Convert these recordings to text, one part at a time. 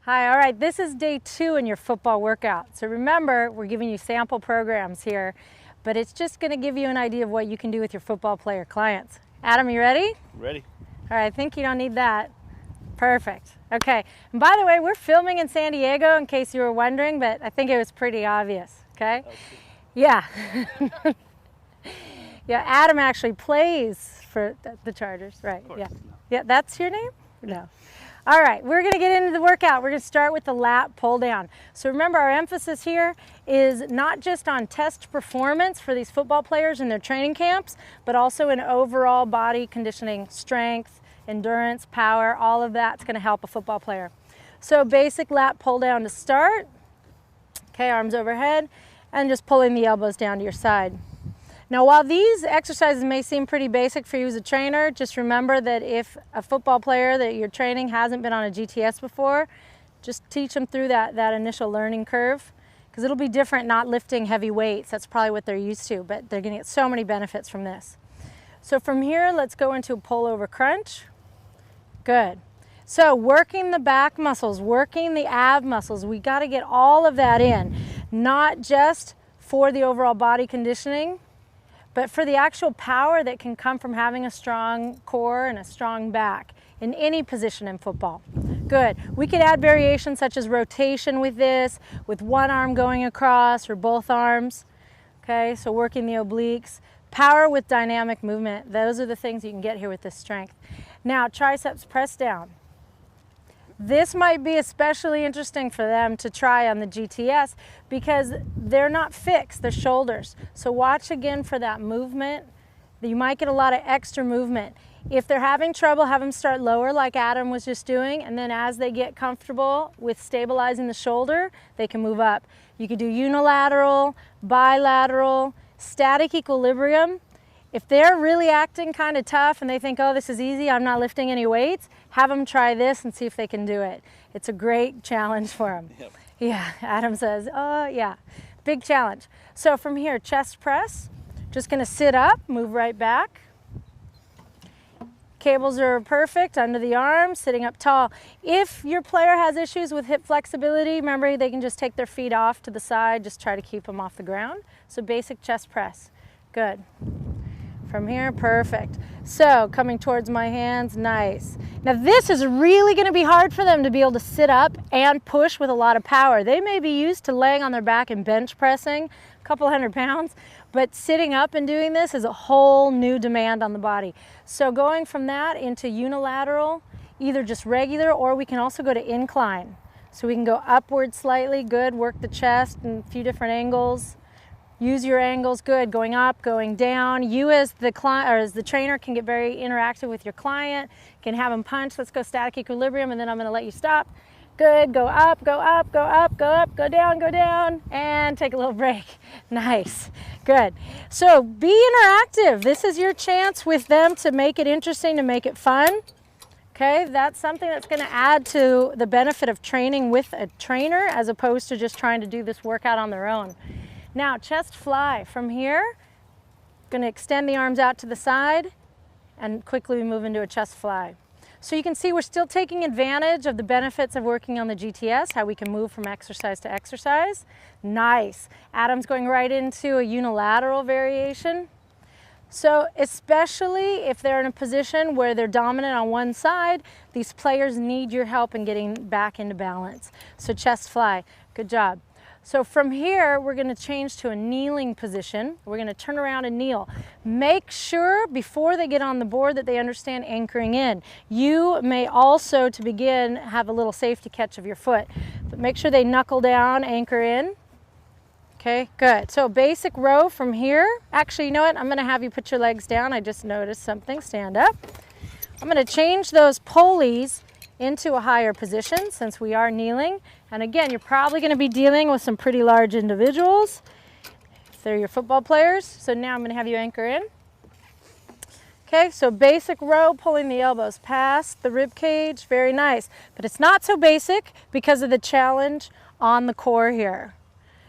Hi, all right, this is day 2 in your football workout. So remember, we're giving you sample programs here, but it's just gonna give you an idea of what you can do with your football player clients. Adam, you ready? Ready. All right, I think you don't need that. Perfect. Okay, and by the way, we're filming in San Diego in case you were wondering, but I think it was pretty obvious, okay? Yeah. Yeah, Adam actually plays for the Chargers, right? Yeah. Yeah, that's your name? No. All right, we're gonna get into the workout. We're gonna start with the lat pull down. So remember, our emphasis here is not just on test performance for these football players in their training camps, but also in overall body conditioning, strength, endurance, power, all of that's gonna help a football player. So basic lat pull down to start. Okay, arms overhead, and just pulling the elbows down to your side. Now, while these exercises may seem pretty basic for you as a trainer, just remember that if a football player that you're training hasn't been on a GTS before, just teach them through that initial learning curve, because it'll be different not lifting heavy weights. That's probably what they're used to, but they're going to get so many benefits from this. So from here, let's go into a pull over crunch. Good. So working the back muscles, working the ab muscles, we got to get all of that in, not just for the overall body conditioning, but for the actual power that can come from having a strong core and a strong back in any position in football. Good. We could add variations such as rotation with this, with one arm going across or both arms. Okay, so working the obliques. Power with dynamic movement. Those are the things you can get here with this strength. Now, triceps press down. This might be especially interesting for them to try on the GTS because they're not fixed, the shoulders. So watch again for that movement. You might get a lot of extra movement. If they're having trouble, have them start lower like Adam was just doing, and then as they get comfortable with stabilizing the shoulder, they can move up. You could do unilateral, bilateral, static equilibrium. If they're really acting kind of tough and they think, oh, this is easy, I'm not lifting any weights, have them try this and see if they can do it. It's a great challenge for them. Yep. Yeah, Adam says, oh yeah, big challenge. So from here, chest press, just gonna sit up, move right back. Cables are perfect under the arms, sitting up tall. If your player has issues with hip flexibility, remember they can just take their feet off to the side, just try to keep them off the ground. So basic chest press, good. From here, perfect. So coming towards my hands, nice. Now this is really gonna be hard for them to be able to sit up and push with a lot of power. They may be used to laying on their back and bench pressing a couple 100 pounds, but sitting up and doing this is a whole new demand on the body. So going from that into unilateral, either just regular, or we can also go to incline. So we can go upward slightly, good, work the chest in a few different angles. Use your angles, good, going up, going down. You as the client or as the trainer can get very interactive with your client, can have them punch. Let's go static equilibrium, and then I'm gonna let you stop. Good, go up, go up, go up, go up, go down, and take a little break. Nice, good. So be interactive. This is your chance with them to make it interesting, to make it fun. Okay, that's something that's gonna add to the benefit of training with a trainer as opposed to just trying to do this workout on their own. Now, chest fly. From here, gonna extend the arms out to the side and quickly move into a chest fly. So you can see we're still taking advantage of the benefits of working on the GTS, how we can move from exercise to exercise. Nice. Adam's going right into a unilateral variation. So especially if they're in a position where they're dominant on one side, these players need your help in getting back into balance. So chest fly, good job. So from here, we're gonna change to a kneeling position. We're gonna turn around and kneel. Make sure before they get on the board that they understand anchoring in. You may also, to begin, have a little safety catch of your foot, but make sure they knuckle down, anchor in. Okay, good. So basic row from here. Actually, you know what? I'm gonna have you put your legs down. I just noticed something, stand up. I'm gonna change those pulleys into a higher position since we are kneeling. And again, you're probably going to be dealing with some pretty large individuals if they're your football players. So now I'm going to have you anchor in. Okay, so basic row, pulling the elbows past the rib cage, very nice. But it's not so basic because of the challenge on the core here.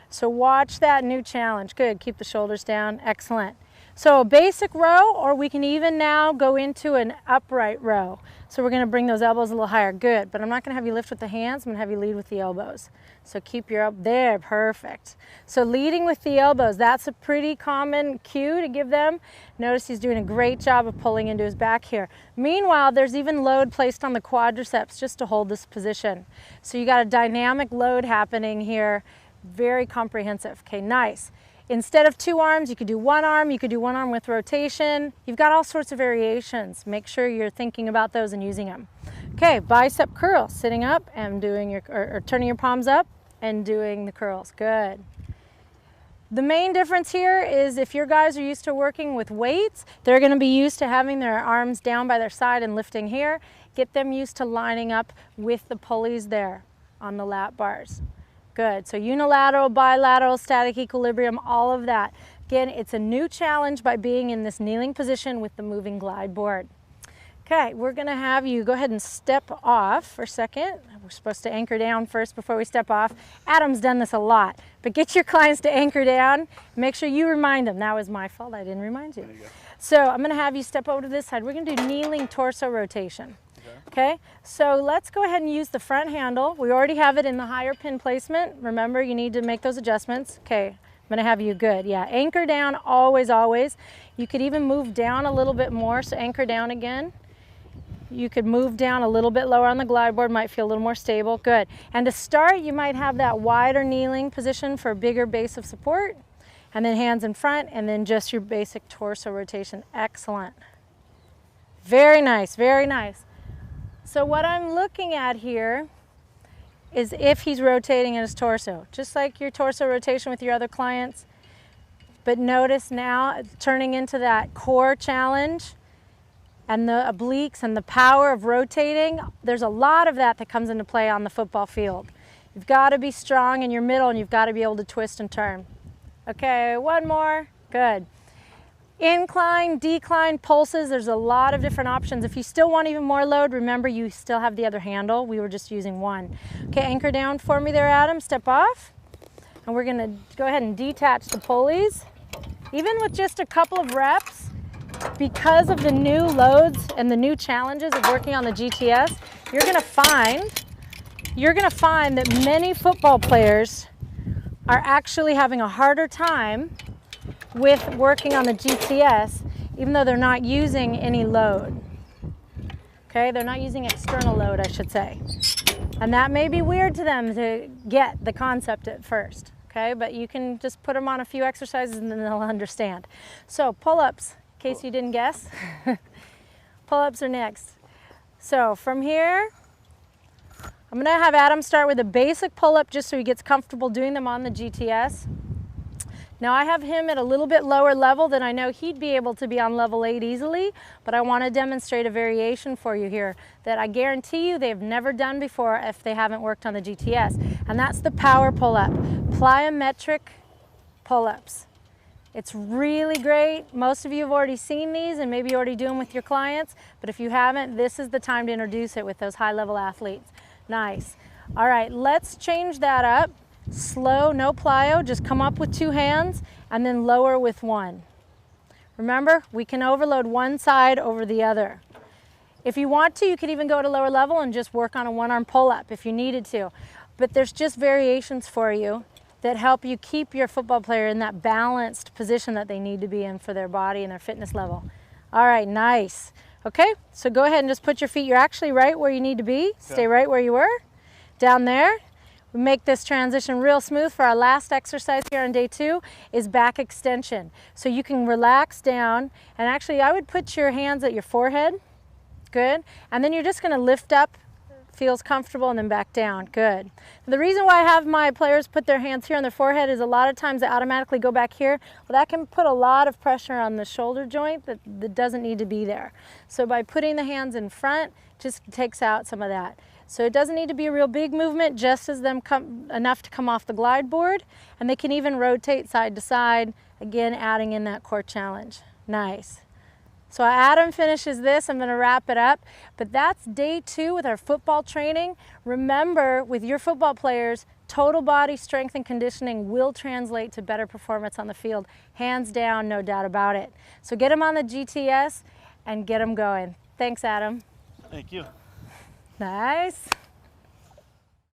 So watch that new challenge. Good, keep the shoulders down, excellent. So a basic row, or we can even now go into an upright row. So we're gonna bring those elbows a little higher. Good, but I'm not gonna have you lift with the hands, I'm gonna have you lead with the elbows. So keep your up there, perfect. So leading with the elbows, that's a pretty common cue to give them. Notice he's doing a great job of pulling into his back here. Meanwhile, there's even load placed on the quadriceps just to hold this position. So you got a dynamic load happening here, very comprehensive. Okay, nice. Instead of 2 arms, you could do 1 arm, you could do 1 arm with rotation. You've got all sorts of variations. Make sure you're thinking about those and using them. Okay, bicep curl, sitting up and doing your, or turning your palms up and doing the curls, good. The main difference here is if your guys are used to working with weights, they're gonna be used to having their arms down by their side and lifting here. Get them used to lining up with the pulleys there on the lat bars. Good, so unilateral, bilateral, static equilibrium, all of that. Again, it's a new challenge by being in this kneeling position with the moving glide board. Okay, we're gonna have you go ahead and step off for a second. We're supposed to anchor down first before we step off. Adam's done this a lot, but get your clients to anchor down. Make sure you remind them. That was my fault, I didn't remind you. So I'm gonna have you step over to this side. We're gonna do kneeling torso rotation. Okay, so let's go ahead and use the front handle. We already have it in the higher pin placement. Remember, you need to make those adjustments. Okay, I'm gonna have you good. Yeah, anchor down always, always. You could even move down a little bit more, so anchor down again. You could move down a little bit lower on the glide board, might feel a little more stable, good. And to start, you might have that wider kneeling position for a bigger base of support, and then hands in front, and then just your basic torso rotation, excellent. Very nice, very nice. So what I'm looking at here is if he's rotating in his torso, just like your torso rotation with your other clients. But notice now turning into that core challenge and the obliques and the power of rotating. There's a lot of that comes into play on the football field. You've got to be strong in your middle and you've got to be able to twist and turn. Okay, one more, good. Incline, decline, pulses, there's a lot of different options. If you still want even more load, remember you still have the other handle. We were just using one. Okay, anchor down for me there, Adam. Step off. And we're gonna go ahead and detach the pulleys. Even with just a couple of reps, because of the new loads and the new challenges of working on the GTS, you're gonna find that many football players are actually having a harder time with working on the GTS, even though they're not using any load. Okay, they're not using external load, I should say. And that may be weird to them to get the concept at first, okay? But you can just put them on a few exercises and then they'll understand. So pull-ups, in case you didn't guess. Pull-ups are next. So from here, I'm gonna have Adam start with a basic pull-up just so he gets comfortable doing them on the GTS. Now I have him at a little bit lower level than I know he'd be able to be on level 8 easily, but I want to demonstrate a variation for you here that I guarantee you they've never done before if they haven't worked on the GTS, and that's the power pull-up, plyometric pull-ups. It's really great. Most of you have already seen these and maybe you already do them with your clients, but if you haven't, this is the time to introduce it with those high-level athletes. Nice. All right, let's change that up. Slow, no plyo, just come up with 2 hands and then lower with 1. Remember, we can overload one side over the other. If you want to, you could even go to lower level and just work on a 1-arm pull-up if you needed to. But there's just variations for you that help you keep your football player in that balanced position that they need to be in for their body and their fitness level. All right, nice. Okay, so go ahead and just put your feet, you're actually right where you need to be. Stay right where you were, down there. We make this transition real smooth for our last exercise here on day 2 is back extension. So you can relax down and actually I would put your hands at your forehead, good. And then you're just gonna lift up, feels comfortable, and then back down, good. And the reason why I have my players put their hands here on their forehead is a lot of times they automatically go back here. Well, that can put a lot of pressure on the shoulder joint that doesn't need to be there. So by putting the hands in front, just takes out some of that. So it doesn't need to be a real big movement, just as them enough to come off the glide board, and they can even rotate side to side, again adding in that core challenge. Nice. So Adam finishes this, I'm gonna wrap it up. But that's day 2 with our football training. Remember, with your football players, total body strength and conditioning will translate to better performance on the field. Hands down, no doubt about it. So get them on the GTS and get them going. Thanks, Adam. Thank you. Nice.